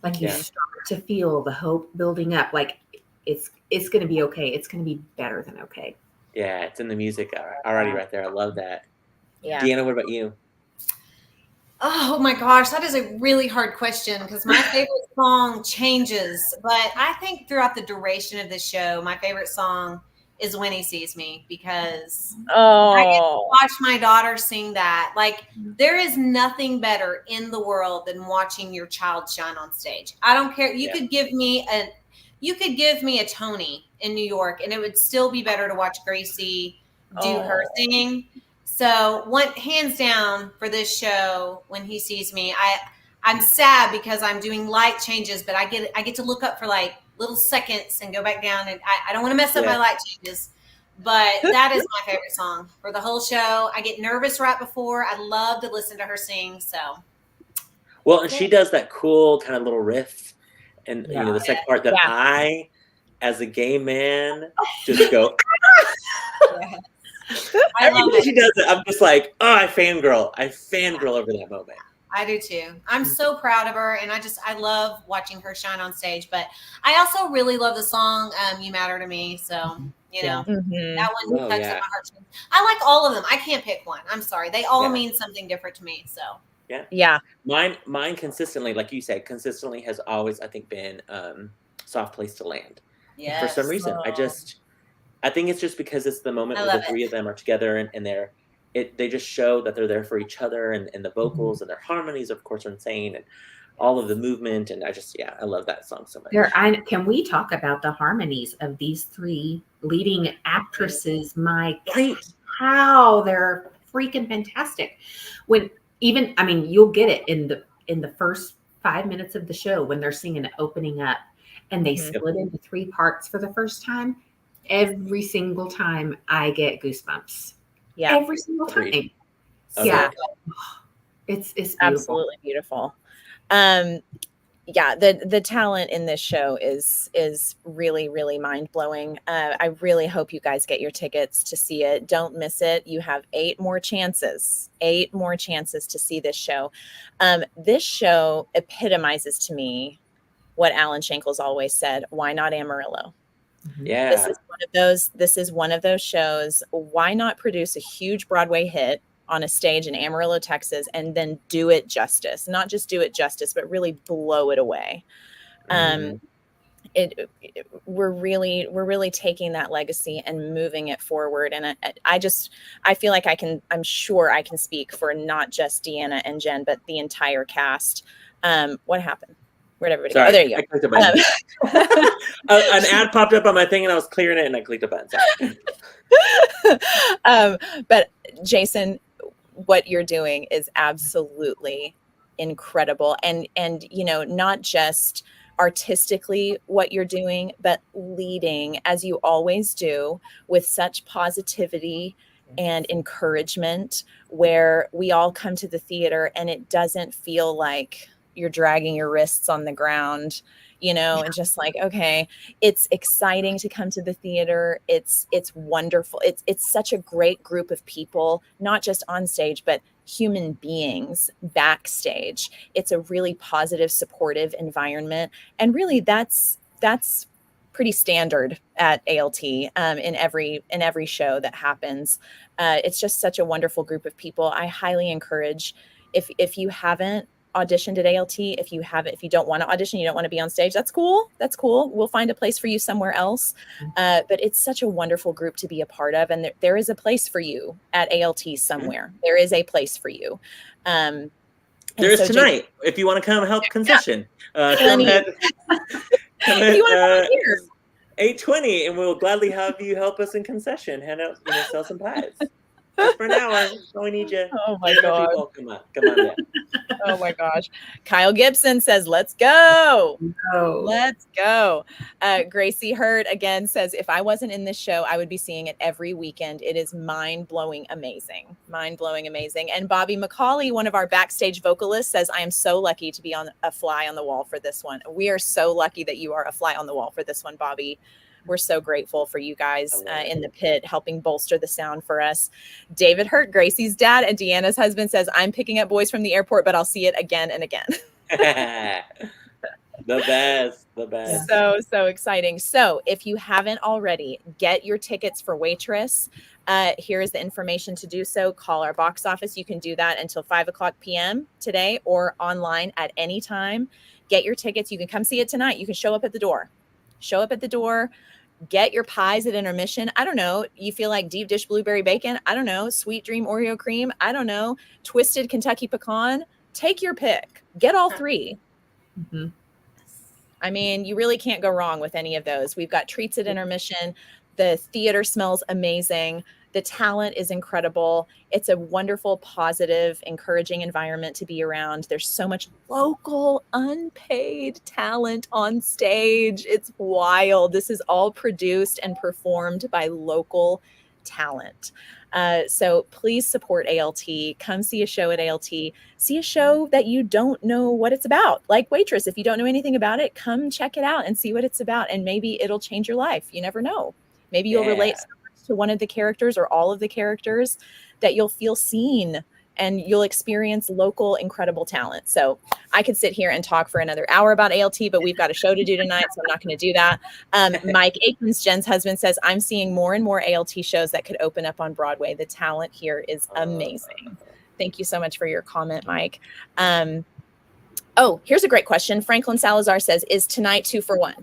C: Like you start to feel the hope building up, like it's going to be okay. It's going to be better than okay.
B: Yeah, it's in the music already right there. I love that.
A: Yeah.
B: Deanna, what about you?
D: Oh my gosh, that is a really hard question, because my favorite song changes. But I think throughout the duration of the show, my favorite song is When He Sees Me, because I get to
A: Oh,
D: watch my daughter sing that. Like, there is nothing better in the world than watching your child shine on stage. I don't care. You could give me a Tony in New York, and it would still be better to watch Gracie do her singing. So, hands down for this show, When He Sees Me, I'm sad because I'm doing light changes, but I get to look up for like little seconds and go back down, and I don't want to mess up my light changes. But that is my favorite song for the whole show. I get nervous right before. I love to listen to her sing. So,
B: well, and she does that cool kind of little riff, and you know the second part that I, as a gay man, just go. Every time she does it, I'm just like, oh, I fangirl over that moment.
D: I do too. I'm so proud of her, and I love watching her shine on stage. But I also really love the song "You Matter to Me." So that one tugs at my heartstrings. I like all of them. I can't pick one. I'm sorry. They all mean something different to me. So
A: yeah.
B: Mine consistently, like you said, has always, I think, been "Soft Place to Land."
D: Yeah.
B: For some reason, I think it's just because it's the moment where the three of them are together and they just show that they're there for each other, and the vocals and their harmonies, of course, are insane, and all of the movement. And I love that song so much.
C: Can we talk about the harmonies of these three leading actresses? My how they're freaking fantastic. You'll get it in the first 5 minutes of the show when they're singing opening up, and they split into three parts for the first time. Every single time I get goosebumps.
A: Yeah.
C: Every single time.
B: Okay.
C: It's beautiful.
A: Absolutely beautiful. The talent in this show is really, really mind-blowing. I really hope you guys get your tickets to see it. Don't miss it. You have 8 more chances to see this show. This show epitomizes to me what Alan Schenkel's always said: why not Amarillo?
B: Yeah.
A: This is one of those shows. Why not produce a huge Broadway hit on a stage in Amarillo, Texas, and then do it justice? Not just do it justice, but really blow it away. We're really taking that legacy and moving it forward. And I feel like I'm sure I can speak for not just Deanna and Jen, but the entire cast. What happened? Where'd everybody go? Oh, there you go.
B: I clicked a button. An ad popped up on my thing, and I was clearing it, and I clicked a button.
A: But Jason, what you're doing is absolutely incredible, and not just artistically what you're doing, but leading, as you always do, with such positivity and encouragement, where we all come to the theater and it doesn't feel like you're dragging your wrists on the ground, and just like, okay, it's exciting to come to the theater. It's wonderful. It's such a great group of people, not just on stage, but human beings backstage. It's a really positive, supportive environment. And really that's pretty standard at ALT in every show that happens. It's just such a wonderful group of people. I highly encourage, if you haven't auditioned at ALT, if you don't want to audition, you don't want to be on stage, that's cool. We'll find a place for you somewhere else. But it's such a wonderful group to be a part of. And there is a place for you at ALT somewhere. There is a place for you.
B: There is tonight. If you want to come help concession, come ahead. Come ahead, 8:20, and we'll gladly have you help us in concession. Hand out, sell some pies. Just for an hour. So we need you.
A: Oh my God.
B: Come on. Yeah.
A: Oh my gosh. Kyle Gibson says, let's go. Let's go. Gracie Hurd again says, if I wasn't in this show, I would be seeing it every weekend. It is mind-blowing amazing. And Bobby McCauley, one of our backstage vocalists, says, I am so lucky to be on a fly on the wall for this one. We are so lucky that you are a fly on the wall for this one, Bobby. We're so grateful for you guys in the pit helping bolster the sound for us. David Hurt, Gracie's dad and Deanna's husband, says, I'm picking up boys from the airport, but I'll see it again and again.
B: The best.
A: So exciting. So if you haven't already, get your tickets for Waitress. Here is the information to do so. Call our box office. You can do that until 5:00 p.m. today or online at any time. Get your tickets. You can come see it tonight. You can show up at the door. Get your pies at intermission. I don't know. You feel like deep dish blueberry bacon? I don't know. Sweet dream Oreo cream? I don't know. Twisted Kentucky pecan? Take your pick. Get all three.
C: Mhm.
A: I mean, you really can't go wrong with any of those. We've got treats at intermission. The theater smells amazing. The talent is incredible. It's a wonderful, positive, encouraging environment to be around. There's so much local, unpaid talent on stage. It's wild. This is all produced and performed by local talent. So please support ALT. Come see a show at ALT. See a show that you don't know what it's about, like Waitress. If you don't know anything about it, come check it out and see what it's about. And maybe it'll change your life. You never know. Maybe you'll relate so much to one of the characters or all of the characters that you'll feel seen and you'll experience local incredible talent. So I could sit here and talk for another hour about ALT, but we've got a show to do tonight, so I'm not going to do that. Mike Akins, Jen's husband, says, I'm seeing more and more ALT shows that could open up on Broadway. The talent here is amazing. Thank you so much for your comment, Mike. Oh, here's a great question. Franklin Salazar says, is tonight 2 for 1?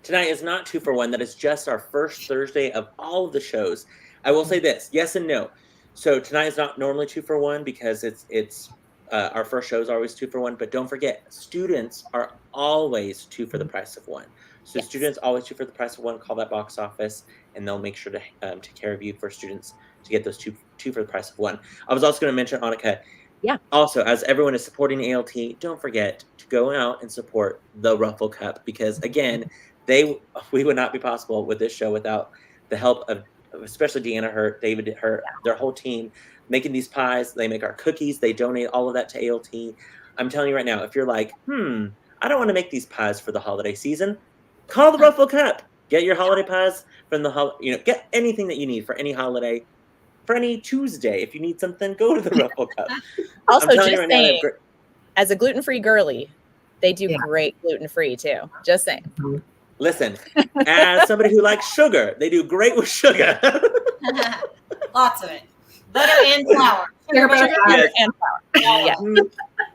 B: Tonight is not 2 for 1. That is just our first Thursday of all of the shows. I will say this, yes and no. So tonight is not normally 2 for 1 because it's our first show is always 2 for 1. But don't forget, students are always 2 for the price of 1. So yes. Students always 2 for the price of 1. Call that box office, and they'll make sure to take care of you for students to get those two for the price of 1. I was also going to mention, Annika.
A: Yeah.
B: Also, as everyone is supporting ALT, don't forget to go out and support the Ruffle Cup because again, we would not be possible with this show without the help of especially Deanna, David, their whole team making these pies. They make our cookies. They donate all of that to ALT. I'm telling you right now, if you're like, I don't want to make these pies for the holiday season, call the Ruffle Cup. Get your holiday pies from get anything that you need for any holiday, for any Tuesday. If you need something, go to the Ruffle Cup.
A: Also, just saying, as a gluten-free girly, they do great gluten-free too. Just saying.
B: Listen, as somebody who likes sugar, they do great with sugar.
D: Lots of it. Butter and flour.
A: Sugar, butter, and flour.
B: Yeah.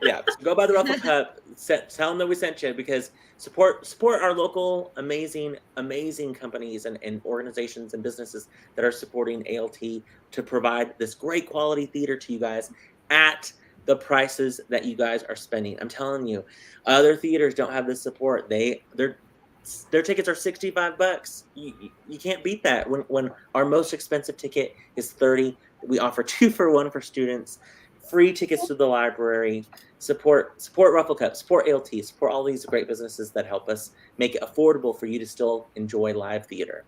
B: Yeah. So go by the Ruffle Cup. Tell them that we sent you because support our local amazing companies and organizations and businesses that are supporting ALT to provide this great quality theater to you guys at the prices that you guys are spending. I'm telling you, other theaters don't have this support. Their tickets are $65. You can't beat that. When our most expensive ticket is $30, we offer 2 for 1 for students, free tickets to the library. Support Ruffle Cup, support ALT, support all these great businesses that help us make it affordable for you to still enjoy live theater.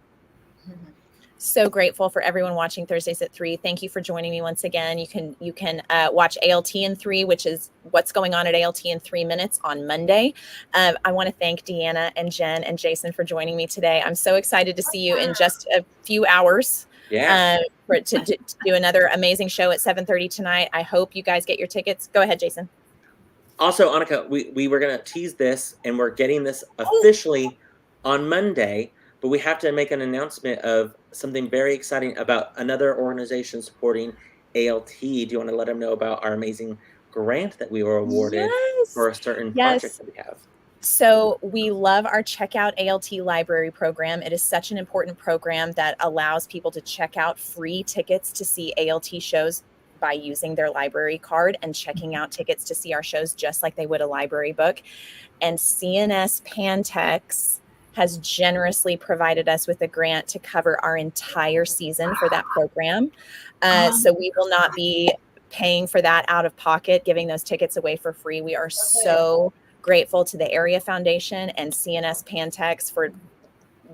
A: So grateful for everyone watching Thursdays at 3. Thank you for joining me once again. You can watch ALT in 3, which is what's going on at ALT in 3 minutes on Monday. I want to thank Deanna and Jen and Jason for joining me today. I'm so excited to see you in just a few hours.
B: Yeah.
A: To do another amazing show at 7:30 tonight. I hope you guys get your tickets. Go ahead, Jason.
B: Also, Annika, we were going to tease this, and we're getting this officially on Monday. But we have to make an announcement of something very exciting about another organization supporting ALT. Do you want to let them know about our amazing grant that we were awarded for a certain project that we have?
A: So we love our Checkout ALT Library program. It is such an important program that allows people to check out free tickets to see ALT shows by using their library card and checking out tickets to see our shows just like they would a library book. And CNS Pantex has generously provided us with a grant to cover our entire season for that program. So we will not be paying for that out of pocket, giving those tickets away for free. We are so grateful to the Area Foundation and CNS Pantex for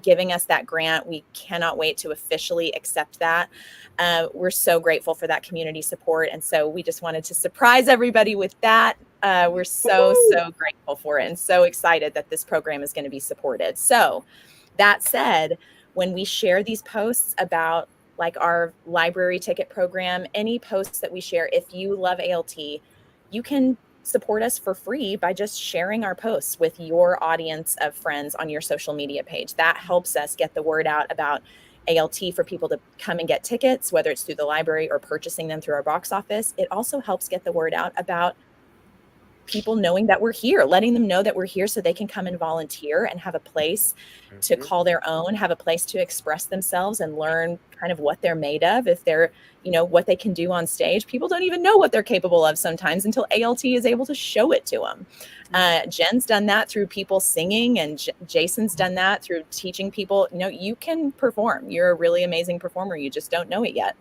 A: giving us that grant. We cannot wait to officially accept that. We're so grateful for that community support. And so we just wanted to surprise everybody with that. We're so grateful for it and so excited that this program is going to be supported. So that said, when we share these posts about like our library ticket program, any posts that we share, if you love ALT, you can support us for free by just sharing our posts with your audience of friends on your social media page. That helps us get the word out about ALT for people to come and get tickets, whether it's through the library or purchasing them through our box office. It also helps get the word out about people knowing that we're here, letting them know that we're here so they can come and volunteer and have a place to call their own, have a place to express themselves and learn kind of what they're made of. If they're, what they can do on stage, people don't even know what they're capable of sometimes until ALT is able to show it to them. Jen's done that through people singing, and Jason's done that through teaching people, you can perform. You're a really amazing performer. You just don't know it yet.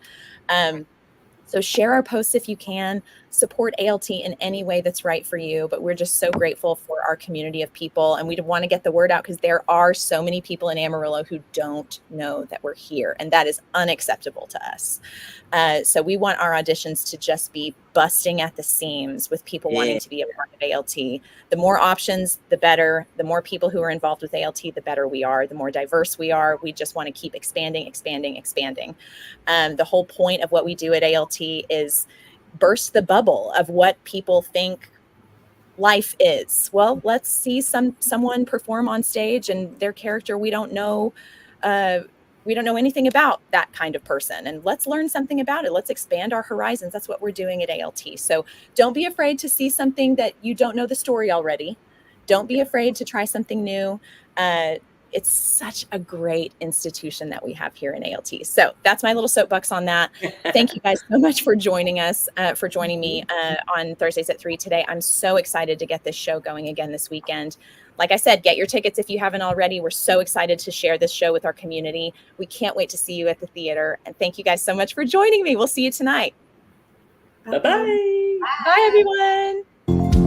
A: So share our posts if you can, support ALT in any way that's right for you. But we're just so grateful for our community of people. And we want to get the word out because there are so many people in Amarillo who don't know that we're here. And that is unacceptable to us. So we want our auditions to just be busting at the seams with people wanting to be a part of ALT. The more options, the better. The more people who are involved with ALT, the better we are. The more diverse we are. We just want to keep expanding. The whole point of what we do at ALT is burst the bubble of what people think life is. Well, let's see someone perform on stage and their character we don't know anything about that kind of person, and let's learn something about it. Let's expand our horizons. That's what we're doing at ALT. So don't be afraid to see something that you don't know the story already. Don't be afraid to try something new. It's such a great institution that we have here in ALT. So that's my little soapbox on that. Thank you guys so much for joining us, for joining me on Thursdays at 3 today. I'm so excited to get this show going again this weekend. Like I said, get your tickets if you haven't already. We're so excited to share this show with our community. We can't wait to see you at the theater. And thank you guys so much for joining me. We'll see you tonight.
B: Bye-bye.
A: Bye, everyone.